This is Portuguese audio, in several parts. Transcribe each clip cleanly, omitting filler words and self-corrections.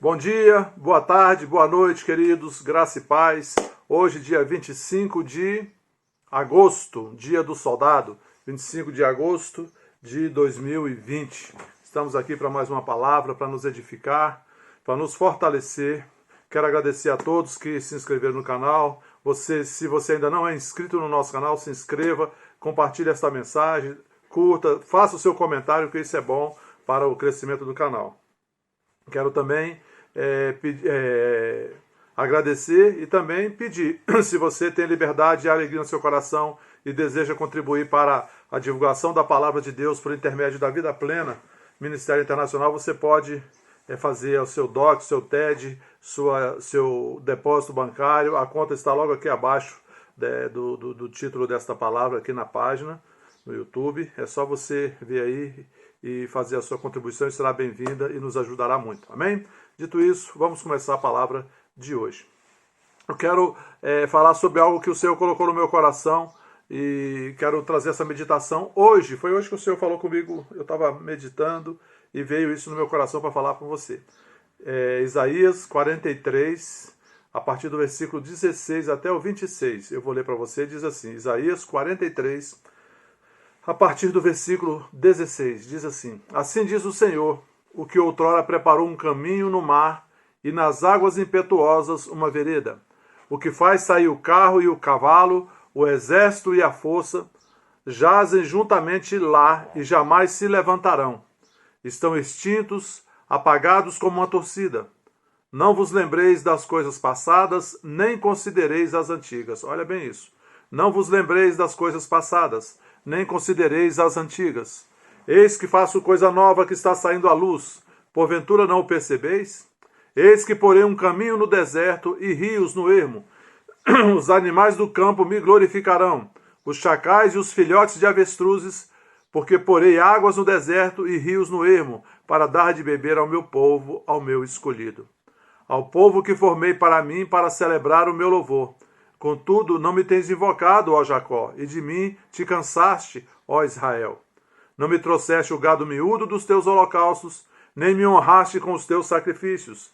Bom dia, boa tarde, boa noite, queridos, graça e paz. Hoje, dia 25 de agosto, dia do soldado, 25 de agosto de 2020. Estamos aqui para mais uma palavra, para nos edificar, para nos fortalecer. Quero agradecer a todos que se inscreveram no canal. Se você ainda não é inscrito no nosso canal, se inscreva, compartilhe esta mensagem, curta, faça o seu comentário, que isso é bom para o crescimento do canal. Quero também agradecer e também pedir, se você tem liberdade e alegria no seu coração e deseja contribuir para a divulgação da palavra de Deus por intermédio da Vida Plena, Ministério Internacional, você pode fazer o seu DOC, seu TED, seu depósito bancário. A conta está logo aqui abaixo do título desta palavra, aqui na página, no YouTube. É só você ver aí e fazer a sua contribuição, e será bem-vinda e nos ajudará muito. Amém? Dito isso, vamos começar a palavra de hoje. Eu quero falar sobre algo que o Senhor colocou no meu coração e quero trazer essa meditação hoje. Foi hoje que o Senhor falou comigo, eu estava meditando e veio isso no meu coração para falar com você. Isaías 43, a partir do versículo 16 até o 26. Eu vou ler para você, diz assim, Isaías 43, a partir do versículo 16, diz assim: Assim diz o Senhor, o que outrora preparou um caminho no mar e nas águas impetuosas uma vereda, o que faz sair o carro e o cavalo, o exército e a força, jazem juntamente lá e jamais se levantarão. Estão extintos, apagados como uma torcida. Não vos lembreis das coisas passadas, nem considereis as antigas. Olha bem isso. Não vos lembreis das coisas passadas, nem considereis as antigas. Eis que faço coisa nova que está saindo à luz. Porventura não o percebeis? Eis que porei um caminho no deserto e rios no ermo. Os animais do campo me glorificarão, os chacais e os filhotes de avestruzes, porque porei águas no deserto e rios no ermo, para dar de beber ao meu povo, ao meu escolhido. Ao povo que formei para mim, para celebrar o meu louvor. Contudo, não me tens invocado, ó Jacó, e de mim te cansaste, ó Israel. Não me trouxeste o gado miúdo dos teus holocaustos, nem me honraste com os teus sacrifícios.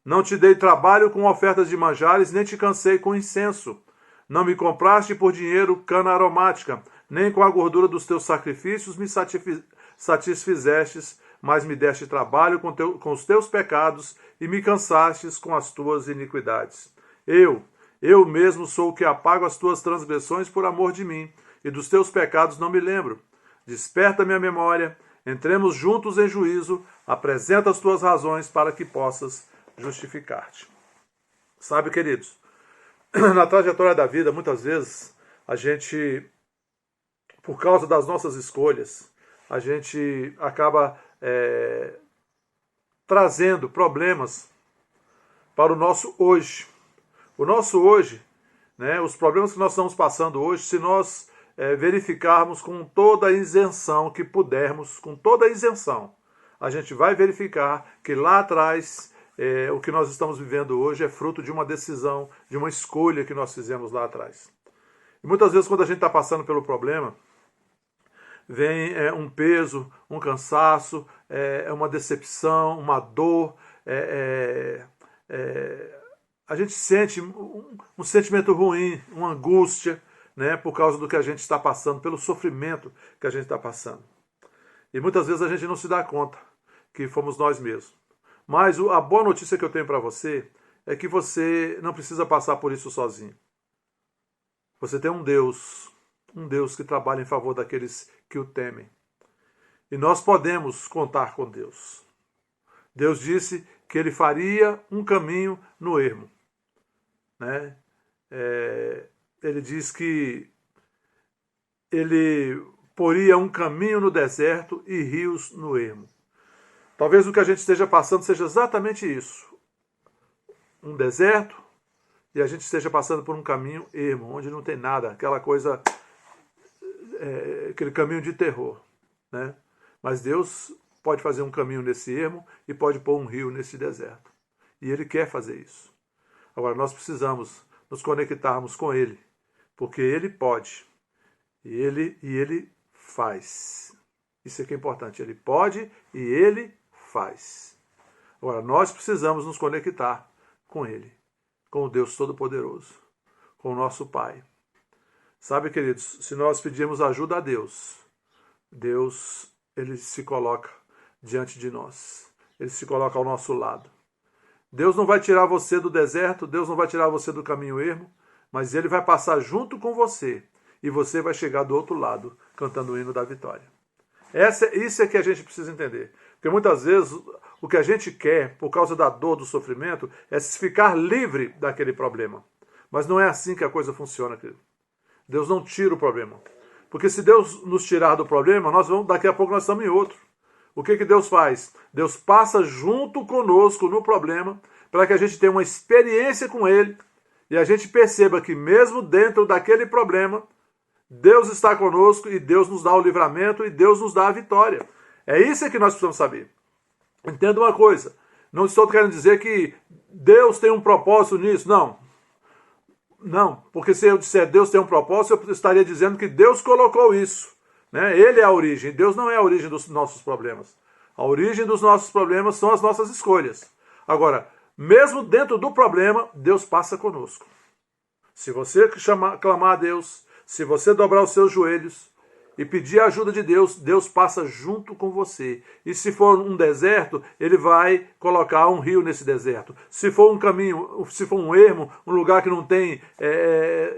Não te dei trabalho com ofertas de manjares, nem te cansei com incenso. Não me compraste por dinheiro cana aromática, nem com a gordura dos teus sacrifícios me satisfizestes, mas me deste trabalho com os teus pecados e me cansastes com as tuas iniquidades. Eu mesmo sou o que apago as tuas transgressões por amor de mim, e dos teus pecados não me lembro. Desperta minha memória, entremos juntos em juízo, apresenta as tuas razões para que possas justificar-te. Sabe, queridos, na trajetória da vida, muitas vezes, a gente, por causa das nossas escolhas, a gente acaba trazendo problemas para o nosso hoje. O nosso hoje, né, os problemas que nós estamos passando hoje, se nós verificarmos com toda a isenção que pudermos, com toda a isenção, a gente vai verificar que lá atrás o que nós estamos vivendo hoje é fruto de uma decisão, de uma escolha que nós fizemos lá atrás. E muitas vezes, quando a gente está passando pelo problema, vem um peso, um cansaço, uma decepção, uma dor, a gente sente um sentimento ruim, uma angústia, né, por causa do que a gente está passando, pelo sofrimento que a gente está passando. E muitas vezes a gente não se dá conta que fomos nós mesmos. Mas a boa notícia que eu tenho para você é que você não precisa passar por isso sozinho. Você tem um Deus que trabalha em favor daqueles que o temem. E nós podemos contar com Deus. Deus disse que ele faria um caminho no ermo. Né? Ele diz que ele poria um caminho no deserto e rios no ermo. Talvez o que a gente esteja passando seja exatamente isso. Um deserto e a gente esteja passando por um caminho ermo, onde não tem nada, aquela coisa, aquele caminho de terror. Né? Mas Deus pode fazer um caminho nesse ermo e pode pôr um rio nesse deserto. E Ele quer fazer isso. Agora, nós precisamos nos conectarmos com Ele, porque Ele pode. E Ele faz. Isso é que é importante. Ele pode e Ele faz. Agora, nós precisamos nos conectar com Ele, com o Deus Todo-Poderoso, com o nosso Pai. Sabe, queridos, se nós pedirmos ajuda a Deus, Deus, Ele se coloca diante de nós. Ele se coloca ao nosso lado. Deus não vai tirar você do deserto, Deus não vai tirar você do caminho ermo, mas Ele vai passar junto com você e você vai chegar do outro lado, cantando o hino da vitória. Isso é que a gente precisa entender. Porque muitas vezes o que a gente quer, por causa da dor, do sofrimento, é ficar livre daquele problema. Mas não é assim que a coisa funciona, querido. Deus não tira o problema. Porque se Deus nos tirar do problema, daqui a pouco nós estamos em outro. O que Deus faz? Deus passa junto conosco no problema, para que a gente tenha uma experiência com Ele, e a gente perceba que mesmo dentro daquele problema, Deus está conosco e Deus nos dá o livramento e Deus nos dá a vitória. É isso que nós precisamos saber. Entenda uma coisa, não estou querendo dizer que Deus tem um propósito nisso, não. Não, porque se eu disser Deus tem um propósito, eu estaria dizendo que Deus colocou isso. Né? Ele é a origem, Deus não é a origem dos nossos problemas. A origem dos nossos problemas são as nossas escolhas. Agora, mesmo dentro do problema, Deus passa conosco. Se você clamar a Deus, se você dobrar os seus joelhos e pedir a ajuda de Deus, Deus passa junto com você. E se for um deserto, Ele vai colocar um rio nesse deserto. Se for um caminho, se for um ermo, um lugar que não tem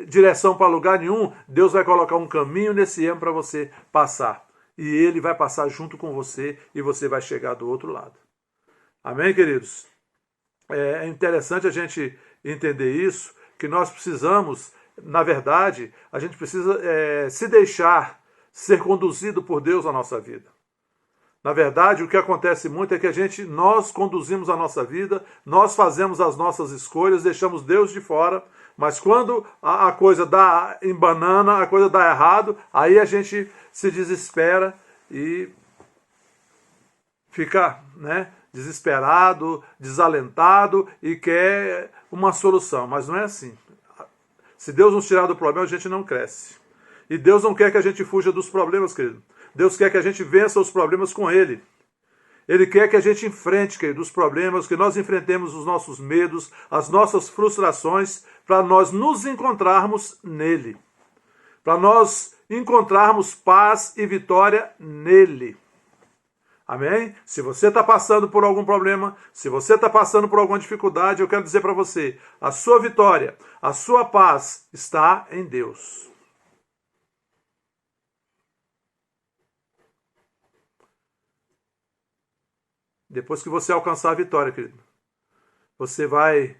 direção para lugar nenhum, Deus vai colocar um caminho nesse ermo para você passar. E Ele vai passar junto com você e você vai chegar do outro lado. Amém, queridos? É interessante a gente entender isso, que nós precisamos, na verdade, a gente precisa se deixar ser conduzido por Deus na nossa vida. Na verdade, o que acontece muito é que nós conduzimos a nossa vida, nós fazemos as nossas escolhas, deixamos Deus de fora, mas quando a coisa dá em banana, a coisa dá errado, aí a gente se desespera e fica, desesperado, desalentado e quer uma solução. Mas não é assim. Se Deus nos tirar do problema, a gente não cresce. E Deus não quer que a gente fuja dos problemas, querido. Deus quer que a gente vença os problemas com Ele. Ele quer que a gente enfrente, querido, os problemas, que nós enfrentemos os nossos medos, as nossas frustrações, para nós nos encontrarmos nele. Para nós encontrarmos paz e vitória nele. Amém? Se você está passando por algum problema, se você está passando por alguma dificuldade, eu quero dizer para você, a sua vitória, a sua paz está em Deus. Depois que você alcançar a vitória, querido, você vai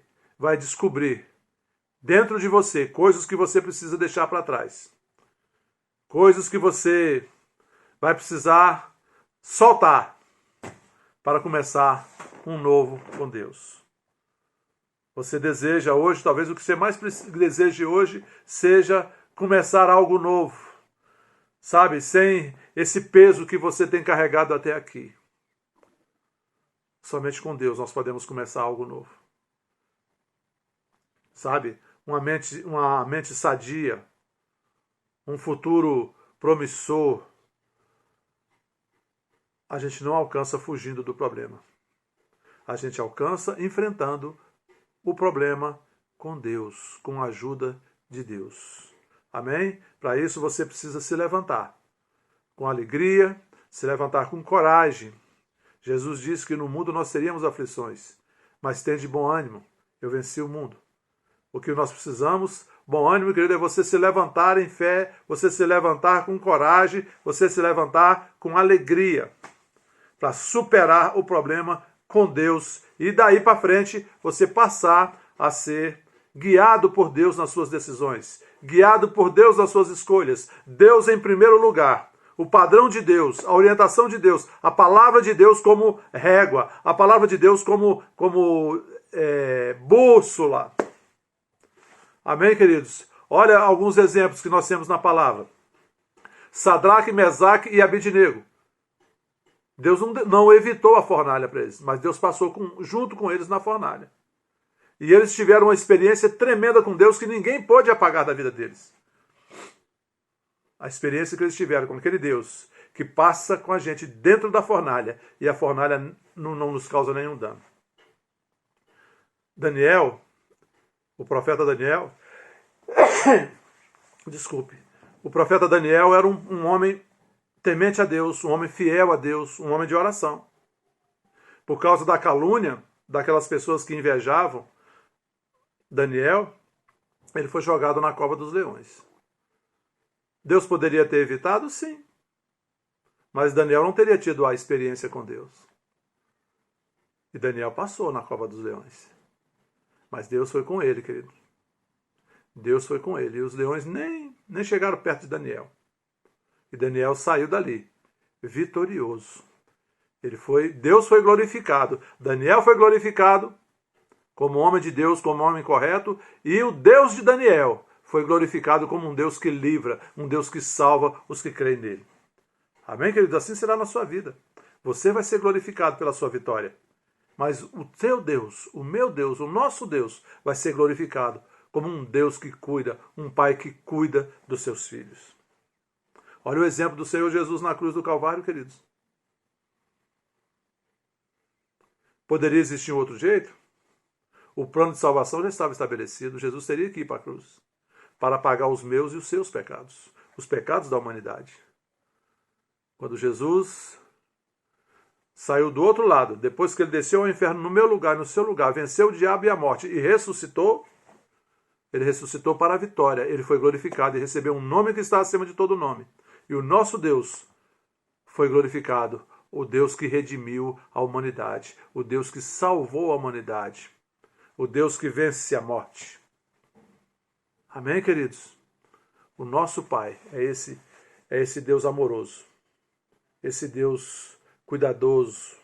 descobrir dentro de você coisas que você precisa deixar para trás. Coisas que você vai precisar soltar para começar um novo com Deus. Você deseja hoje, talvez o que você mais deseje hoje seja começar algo novo. Sabe, sem esse peso que você tem carregado até aqui. Somente com Deus nós podemos começar algo novo. Sabe? Uma mente sadia, um futuro promissor. A gente não alcança fugindo do problema. A gente alcança enfrentando o problema com Deus, com a ajuda de Deus. Amém? Para isso você precisa se levantar com alegria, se levantar com coragem. Jesus disse que no mundo nós teríamos aflições, mas tende bom ânimo, eu venci o mundo. O que nós precisamos, bom ânimo, querido, é você se levantar em fé, você se levantar com coragem, você se levantar com alegria, para superar o problema com Deus e daí para frente você passar a ser guiado por Deus nas suas decisões, guiado por Deus nas suas escolhas, Deus em primeiro lugar. O padrão de Deus, a orientação de Deus, a palavra de Deus como régua, a palavra de Deus como bússola. Amém, queridos? Olha alguns exemplos que nós temos na palavra. Sadraque, Mesaque e Abidnego. Deus não evitou a fornalha para eles, mas Deus passou junto com eles na fornalha. E eles tiveram uma experiência tremenda com Deus que ninguém pôde apagar da vida deles. A experiência que eles tiveram com aquele Deus que passa com a gente dentro da fornalha e a fornalha não nos causa nenhum dano. Daniel, o profeta Daniel, desculpe, o profeta Daniel era um homem temente a Deus, um homem fiel a Deus, um homem de oração. Por causa da calúnia daquelas pessoas que invejavam Daniel, ele foi jogado na cova dos leões. Deus poderia ter evitado? Sim. Mas Daniel não teria tido a experiência com Deus. E Daniel passou na cova dos leões. Mas Deus foi com ele, querido. Deus foi com ele. E os leões nem chegaram perto de Daniel. E Daniel saiu dali, vitorioso. Deus foi glorificado. Daniel foi glorificado como homem de Deus, como homem correto. E o Deus de Daniel foi glorificado como um Deus que livra, um Deus que salva os que creem nele. Amém, queridos? Assim será na sua vida. Você vai ser glorificado pela sua vitória. Mas o teu Deus, o meu Deus, o nosso Deus vai ser glorificado como um Deus que cuida, um pai que cuida dos seus filhos. Olha o exemplo do Senhor Jesus na cruz do Calvário, queridos. Poderia existir um outro jeito? O plano de salvação já estava estabelecido. Jesus teria que ir para a cruz para pagar os meus e os seus pecados, os pecados da humanidade. Quando Jesus saiu do outro lado, depois que ele desceu ao inferno no meu lugar, no seu lugar, venceu o diabo e a morte e ressuscitou, ele ressuscitou para a vitória. Ele foi glorificado e recebeu um nome que está acima de todo nome. E o nosso Deus foi glorificado, o Deus que redimiu a humanidade, o Deus que salvou a humanidade, o Deus que vence a morte. Amém, queridos? O nosso Pai é esse Deus amoroso, esse Deus cuidadoso.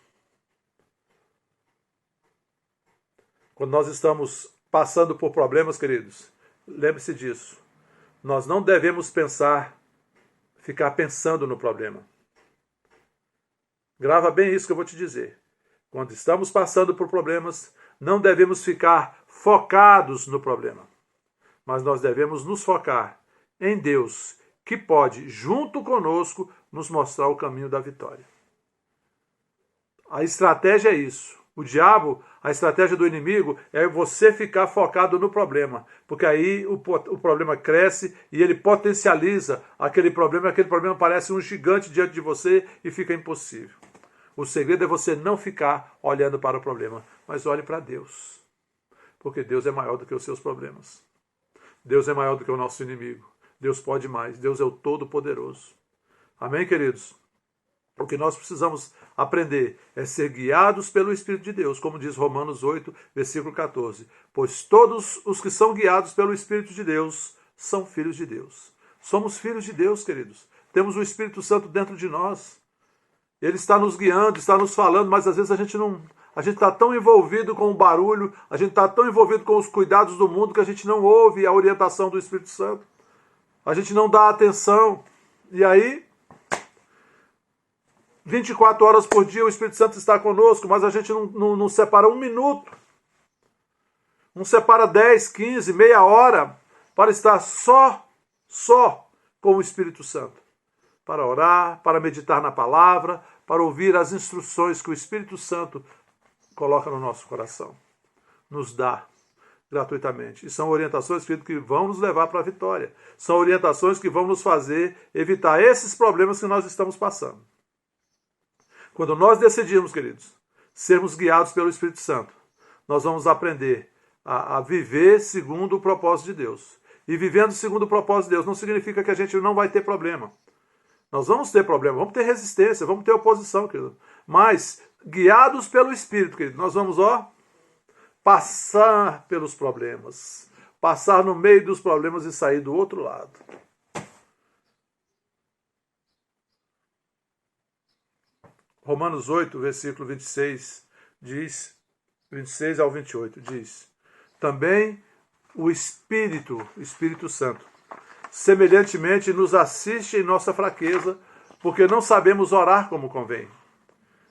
Quando nós estamos passando por problemas, queridos, lembre-se disso. Nós não devemos ficar pensando no problema. Grava bem isso que eu vou te dizer. Quando estamos passando por problemas, não devemos ficar focados no problema. Mas nós devemos nos focar em Deus, que pode, junto conosco, nos mostrar o caminho da vitória. A estratégia é isso. O diabo, a estratégia do inimigo é você ficar focado no problema, porque aí o problema cresce e ele potencializa aquele problema parece um gigante diante de você e fica impossível. O segredo é você não ficar olhando para o problema, mas olhe para Deus, porque Deus é maior do que os seus problemas. Deus é maior do que o nosso inimigo. Deus pode mais. Deus é o Todo-Poderoso. Amém, queridos? O que nós precisamos aprender é ser guiados pelo Espírito de Deus, como diz Romanos 8, versículo 14. Pois todos os que são guiados pelo Espírito de Deus são filhos de Deus. Somos filhos de Deus, queridos. Temos o Espírito Santo dentro de nós. Ele está nos guiando, está nos falando, mas às vezes a gente está tão envolvido com o barulho, a gente está tão envolvido com os cuidados do mundo que a gente não ouve a orientação do Espírito Santo. A gente não dá atenção. E aí, 24 horas por dia o Espírito Santo está conosco, mas a gente não separa um minuto. Não separa 10, 15, meia hora para estar só com o Espírito Santo. Para orar, para meditar na palavra, para ouvir as instruções que o Espírito Santo coloca no nosso coração. Nos dá gratuitamente. E são orientações, querido, que vão nos levar para a vitória. São orientações que vão nos fazer evitar esses problemas que nós estamos passando. Quando nós decidimos, queridos, sermos guiados pelo Espírito Santo, nós vamos aprender a viver segundo o propósito de Deus. E vivendo segundo o propósito de Deus não significa que a gente não vai ter problema. Nós vamos ter problema, vamos ter resistência, vamos ter oposição, querido. Mas, guiados pelo Espírito, querido, nós vamos, passar pelos problemas. Passar no meio dos problemas e sair do outro lado. Romanos 8, versículo 26, diz, 26 ao 28, diz: também o Espírito Santo, semelhantemente nos assiste em nossa fraqueza, porque não sabemos orar como convém.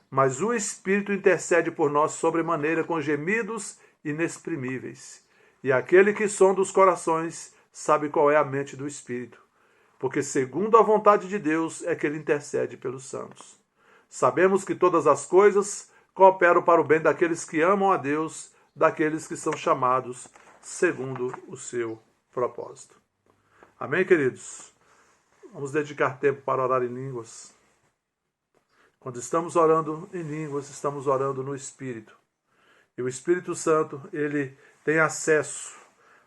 Mas o Espírito intercede por nós sobremaneira com gemidos inexprimíveis. E aquele que sonda os corações sabe qual é a mente do Espírito, porque segundo a vontade de Deus é que ele intercede pelos santos. Sabemos que todas as coisas cooperam para o bem daqueles que amam a Deus, daqueles que são chamados segundo o seu propósito. Amém, queridos? Vamos dedicar tempo para orar em línguas. Quando estamos orando em línguas, estamos orando no Espírito. E o Espírito Santo, ele tem acesso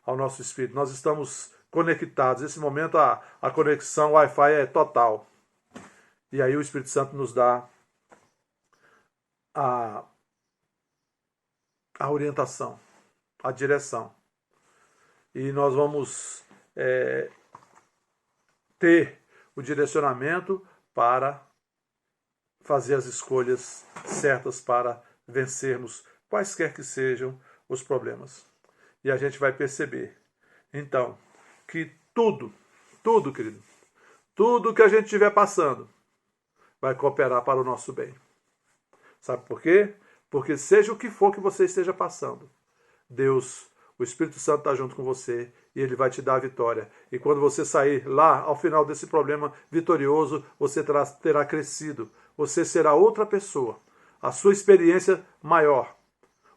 ao nosso Espírito. Nós estamos conectados. Nesse momento, a conexão Wi-Fi é total. E aí o Espírito Santo nos dá a orientação, a direção. E nós vamos ter o direcionamento para fazer as escolhas certas para vencermos quaisquer que sejam os problemas. E a gente vai perceber, então, que tudo, querido, tudo que a gente estiver passando vai cooperar para o nosso bem. Sabe por quê? Porque seja o que for que você esteja passando, Deus, o Espírito Santo está junto com você e ele vai te dar a vitória. E quando você sair lá, ao final desse problema vitorioso, você terá crescido. Você será outra pessoa. A sua experiência maior.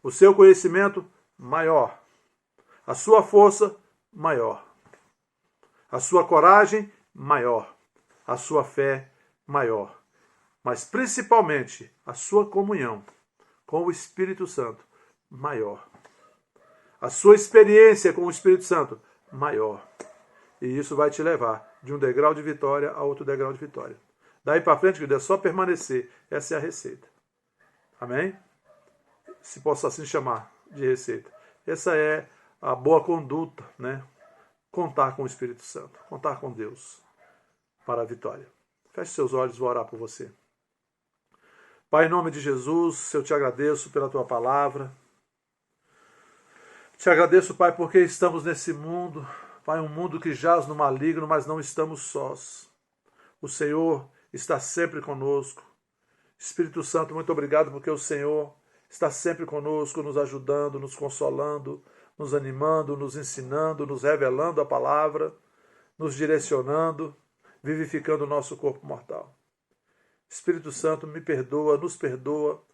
O seu conhecimento maior. A sua força maior. A sua coragem maior. A sua fé maior. Mas principalmente a sua comunhão com o Espírito Santo maior. A sua experiência com o Espírito Santo maior. E isso vai te levar de um degrau de vitória a outro degrau de vitória. Daí para frente, querido, é só permanecer. Essa é a receita. Amém? Se posso assim chamar de receita. Essa é a boa conduta, né? Contar com o Espírito Santo. Contar com Deus para a vitória. Feche seus olhos, vou orar por você. Pai, em nome de Jesus, eu te agradeço pela tua palavra. Te agradeço, Pai, porque estamos nesse mundo, Pai, um mundo que jaz no maligno, mas não estamos sós. O Senhor está sempre conosco. Espírito Santo, muito obrigado porque o Senhor está sempre conosco, nos ajudando, nos consolando, nos animando, nos ensinando, nos revelando a palavra, nos direcionando, vivificando o nosso corpo mortal. Espírito Santo, me perdoa, nos perdoa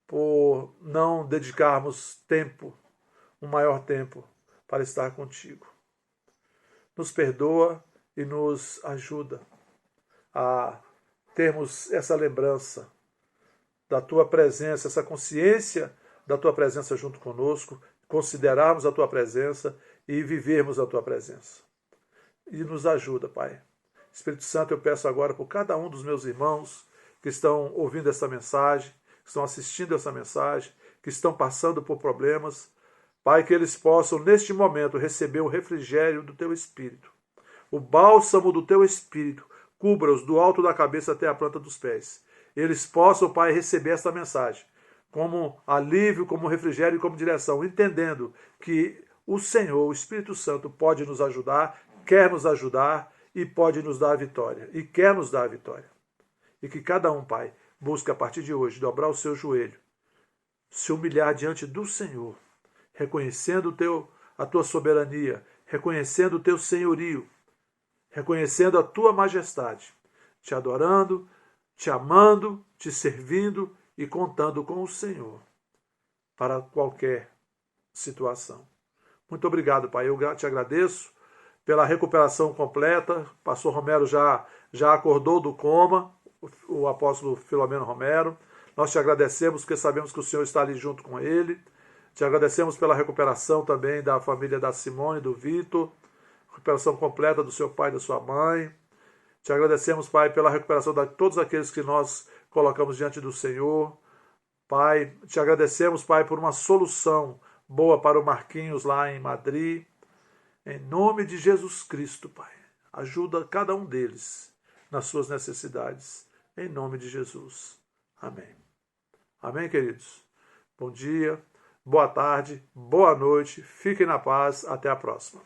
por não dedicarmos tempo, um maior tempo para estar contigo. Nos perdoa e nos ajuda a termos essa lembrança da tua presença, essa consciência da tua presença junto conosco, considerarmos a tua presença e vivermos a tua presença. E nos ajuda, Pai. Espírito Santo, eu peço agora por cada um dos meus irmãos que estão ouvindo essa mensagem, que estão assistindo essa mensagem, que estão passando por problemas, Pai, que eles possam, neste momento, receber o refrigério do Teu Espírito. O bálsamo do Teu Espírito cubra-os do alto da cabeça até a planta dos pés. Eles possam, Pai, receber esta mensagem como alívio, como refrigério e como direção, entendendo que o Senhor, o Espírito Santo, pode nos ajudar, quer nos ajudar e pode nos dar a vitória. E quer nos dar a vitória. E que cada um, Pai, busque a partir de hoje dobrar o seu joelho, se humilhar diante do Senhor, reconhecendo a tua soberania, reconhecendo o teu senhorio, reconhecendo a tua majestade, te adorando, te amando, te servindo e contando com o Senhor para qualquer situação. Muito obrigado, Pai. Eu te agradeço pela recuperação completa. O pastor Romero já acordou do coma, o apóstolo Filomeno Romero. Nós te agradecemos porque sabemos que o Senhor está ali junto com ele. Te agradecemos pela recuperação também da família da Simone, do Vitor, recuperação completa do seu pai e da sua mãe. Te agradecemos, Pai, pela recuperação de todos aqueles que nós colocamos diante do Senhor. Pai, te agradecemos, Pai, por uma solução boa para o Marquinhos lá em Madrid. Em nome de Jesus Cristo, Pai, ajuda cada um deles nas suas necessidades. Em nome de Jesus. Amém. Amém, queridos? Bom dia. Boa tarde, boa noite, fiquem na paz, até a próxima.